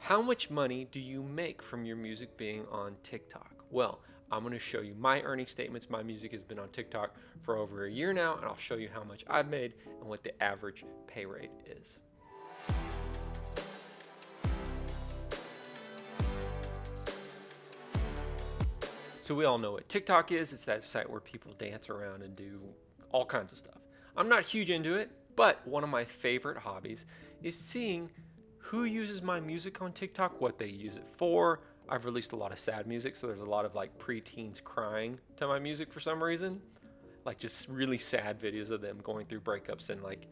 How much money do you make from your music being on TikTok? Well, I'm going to show you my earning statements. My music has been on TikTok for over a year now, and I'll show you how much I've made and what the average pay rate is. So we all know what TikTok is. It's that site where people dance around and do all kinds of stuff. I'm not huge into it, but one of my favorite hobbies is seeing who uses my music on TikTok, what they use it for. I've released a lot of sad music, so there's a lot of like preteens crying to my music for some reason. Like just really sad videos of them going through breakups and like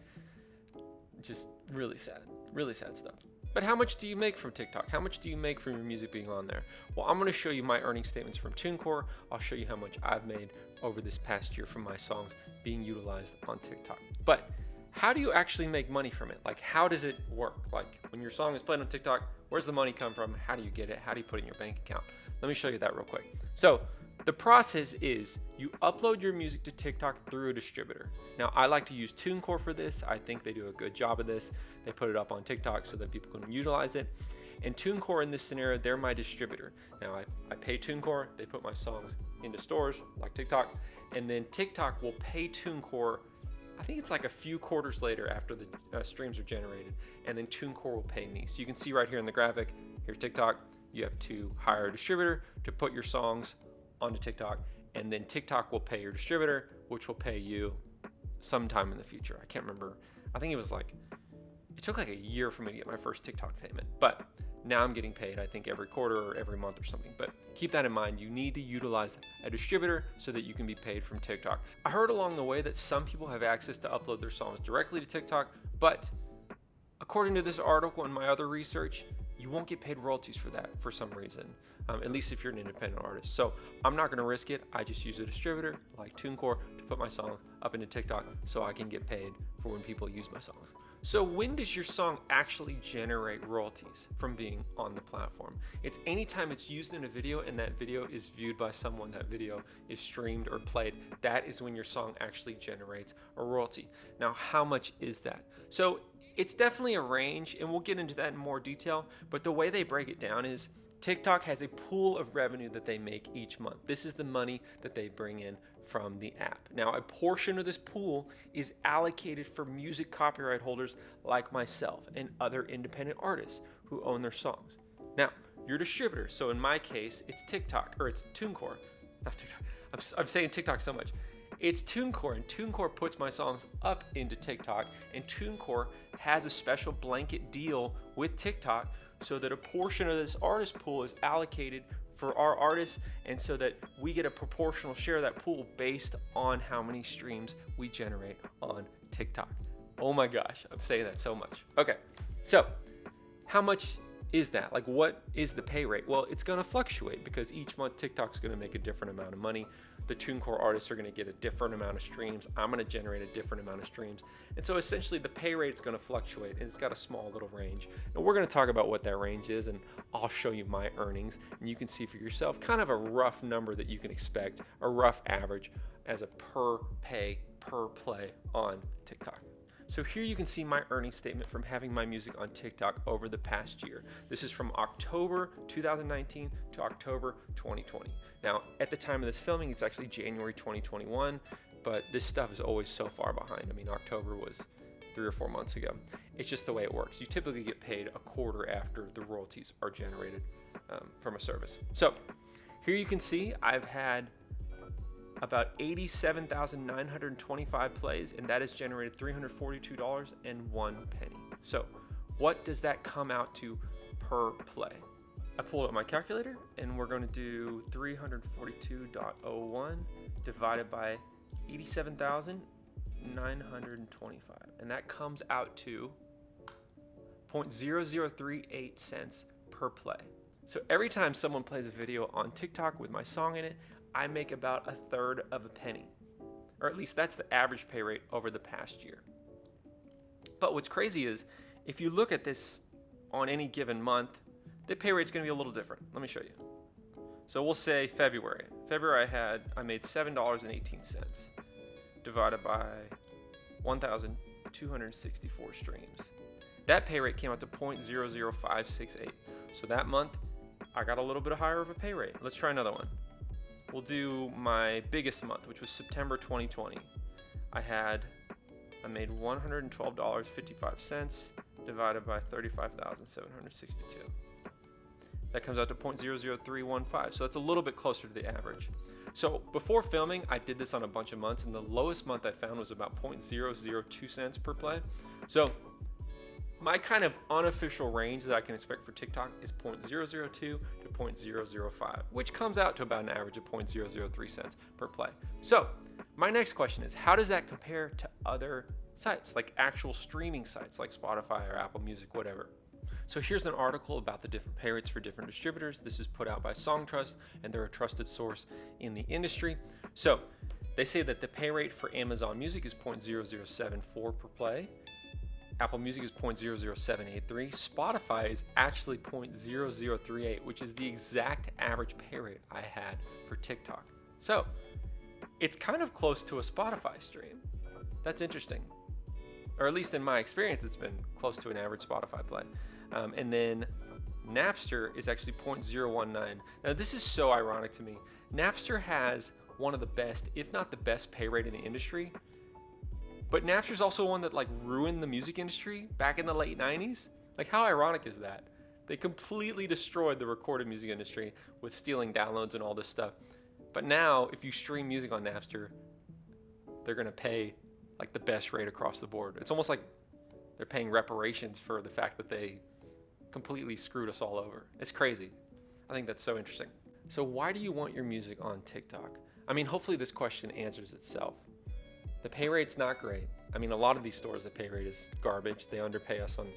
just really sad stuff. But how much do you make from TikTok? How much do you make from your music being on there? Well, I'm going to show you my earning statements from TuneCore. I'll show you how much I've made over this past year from my songs being utilized on TikTok. But how do you actually make money from it? Like, how does it work? Like, when your song is played on TikTok, where's the money come from? How do you get it? How do you put it in your bank account? Let me show you that real quick. So the process is you upload your music to TikTok through a distributor. Now, I like to use TuneCore for this. I think they do a good job of this. They put it up on TikTok so that people can utilize it. And TuneCore in this scenario, they're my distributor. Now, I pay TuneCore. They put my songs into stores like TikTok. And then TikTok will pay TuneCore, I think it's like a few quarters later after the streams are generated. And then TuneCore will pay me. So you can see right here in the graphic, here's TikTok. You have to hire a distributor to put your songs onto TikTok, and then TikTok will pay your distributor, which will pay you sometime in the future. I can't remember. I think it took like a year for me to get my first TikTok payment, but now I'm getting paid, I think, every quarter or every month or something. But keep that in mind. You need to utilize a distributor so that you can be paid from TikTok. I heard along the way that some people have access to upload their songs directly to TikTok, but according to this article and my other research, you won't get paid royalties for that for some reason, at least if you're an independent artist. So I'm not going to risk it. I just use a distributor like TuneCore to put my song up into TikTok so I can get paid for when people use my songs. So when does your song actually generate royalties from being on the platform? It's anytime it's used in a video and that video is viewed by someone, that video is streamed or played. That is when your song actually generates a royalty. Now, how much is that? So it's definitely a range, and we'll get into that in more detail, but the way they break it down is TikTok has a pool of revenue that they make each month. This is the money that they bring in from the app. Now, a portion of this pool is allocated for music copyright holders like myself and other independent artists who own their songs. Now, your distributor, so in my case, it's TikTok, or it's TuneCore, not TikTok. I'm saying TikTok so much. It's TuneCore, and TuneCore puts my songs up into TikTok, and TuneCore has a special blanket deal with TikTok so that a portion of this artist pool is allocated for our artists, and so that we get a proportional share of that pool based on how many streams we generate on TikTok. Oh my gosh, I'm saying that so much. Okay, so how much is that? Like, what is the pay rate? Well, it's going to fluctuate because each month TikTok's going to make a different amount of money. The TuneCore artists are going to get a different amount of streams. I'm going to generate a different amount of streams. And so essentially the pay rate is going to fluctuate, and it's got a small little range. And we're going to talk about what that range is, and I'll show you my earnings, and you can see for yourself kind of a rough number that you can expect, a rough average as a per pay, per play on TikTok. So here you can see my earnings statement from having my music on TikTok over the past year. This is from October 2019 to October 2020. Now, at the time of this filming, it's actually January 2021, but this stuff is always so far behind. I mean, October was 3 or 4 months ago. It's just the way it works. You typically get paid a quarter after the royalties are generated from a service. So here you can see I've had about 87,925 plays, and that has generated $342.01. So what does that come out to per play? I pulled up my calculator, and we're going to do 342.01 divided by 87,925, and that comes out to 0.0038 cents per play. So every time someone plays a video on TikTok with my song in it, I make about 1/3 of a penny, or at least that's the average pay rate over the past year. But what's crazy is if you look at this on any given month, the pay rate's going to be a little different. Let me show you. So we'll say February. I made $7.18 divided by 1,264 streams. That pay rate came out to 0.00568. So that month, I got a little bit higher of a pay rate. Let's try another one. We'll do my biggest month, which was September 2020. I made $112.55 divided by 35,762. That comes out to 0.00315. So that's a little bit closer to the average. So before filming, I did this on a bunch of months, and the lowest month I found was about 0.002 cents per play. So my kind of unofficial range that I can expect for TikTok is 0.002 to 0.005, which comes out to about an average of 0.003 cents per play. So my next question is, how does that compare to other sites, like actual streaming sites like Spotify or Apple Music, whatever? So here's an article about the different pay rates for different distributors. This is put out by SongTrust, and they're a trusted source in the industry. So they say that the pay rate for Amazon Music is 0.0074 per play. Apple Music is 0.00783. Spotify is actually 0.0038, which is the exact average pay rate I had for TikTok. So it's kind of close to a Spotify stream. That's interesting. Or at least in my experience, it's been close to an average Spotify play. And then Napster is actually 0.019. Now this is so ironic to me. Napster has one of the best, if not the best, pay rate in the industry. But Napster's also one that like ruined the music industry back in the late 90s. Like, how ironic is that? They completely destroyed the recorded music industry with stealing downloads and all this stuff. But now, if you stream music on Napster, they're gonna pay like the best rate across the board. It's almost like they're paying reparations for the fact that they completely screwed us all over. It's crazy. I think that's so interesting. So why do you want your music on TikTok? I mean, hopefully this question answers itself. The pay rate's not great. I mean, a lot of these stores, the pay rate is garbage. They underpay us on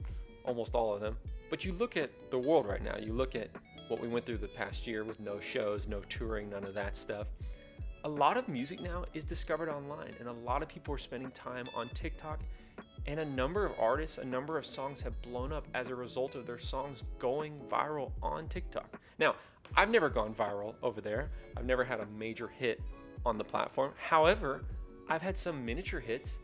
almost all of them. But you look at the world right now, you look at what we went through the past year with no shows, no touring, none of that stuff. A lot of music now is discovered online, and a lot of people are spending time on TikTok, and a number of artists, a number of songs have blown up as a result of their songs going viral on TikTok. Now, I've never gone viral over there. I've never had a major hit on the platform. However, I've had some miniature hits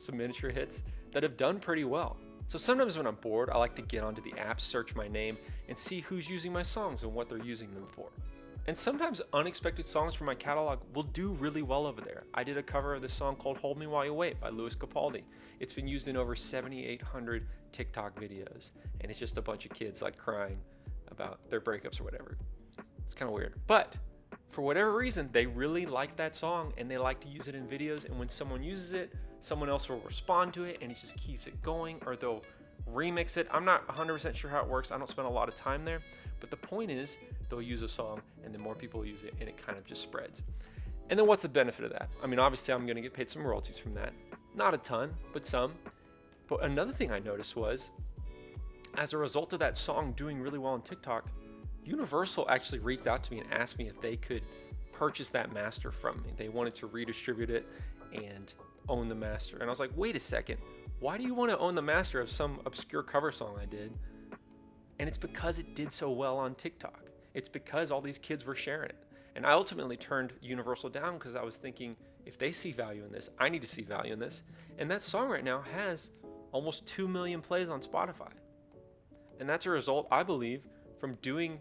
that have done pretty well. So sometimes when I'm bored, I like to get onto the app, search my name, and see who's using my songs and what they're using them for. And sometimes unexpected songs from my catalog will do really well over there. I did a cover of this song called Hold Me While You Wait by Louis Capaldi. It's been used in over 7,800 TikTok videos, and it's just a bunch of kids like crying about their breakups or whatever. It's kind of weird. But for whatever reason, they really like that song and they like to use it in videos, and when someone uses it, someone else will respond to it and it just keeps it going, or they'll remix it. I'm not 100% sure how it works. I don't spend a lot of time there, but the point is they'll use a song and then more people use it and it kind of just spreads. And then what's the benefit of that? I mean, obviously I'm going to get paid some royalties from that. Not a ton, but some. But another thing I noticed was, as a result of that song doing really well on TikTok, Universal actually reached out to me and asked me if they could purchase that master from me. They wanted to redistribute it and own the master. And I was like, wait a second, why do you want to own the master of some obscure cover song I did? And it's because it did so well on TikTok. It's because all these kids were sharing it. And I ultimately turned Universal down because I was thinking, if they see value in this, I need to see value in this. And that song right now has almost 2 million plays on Spotify. And that's a result, I believe, from doing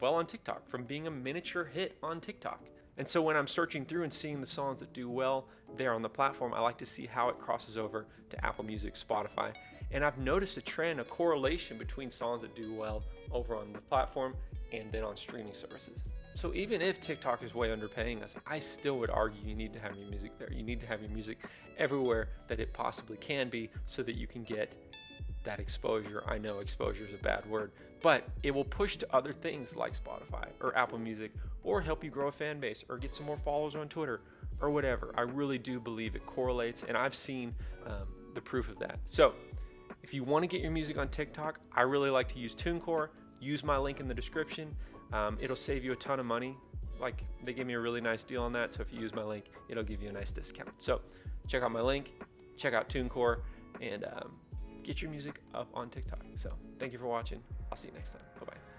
well on TikTok, from being a miniature hit on TikTok. And so when I'm searching through and seeing the songs that do well there on the platform, I like to see how it crosses over to Apple Music, Spotify. And I've noticed a trend, a correlation between songs that do well over on the platform and then on streaming services. So even if TikTok is way underpaying us, I still would argue you need to have your music there. You need to have your music everywhere that it possibly can be so that you can get that exposure. I know exposure is a bad word, but it will push to other things like Spotify or Apple Music, or help you grow a fan base or get some more followers on Twitter or whatever. I really do believe it correlates, and I've seen the proof of that. So if you want to get your music on TikTok, I really like to use TuneCore. Use my link in the description. It'll save you a ton of money. Like, they give me a really nice deal on that, so if you use my link, it'll give you a nice discount. So check out my link, check out TuneCore, and get your music up on TikTok. So thank you for watching. I'll see you next time. Bye-bye.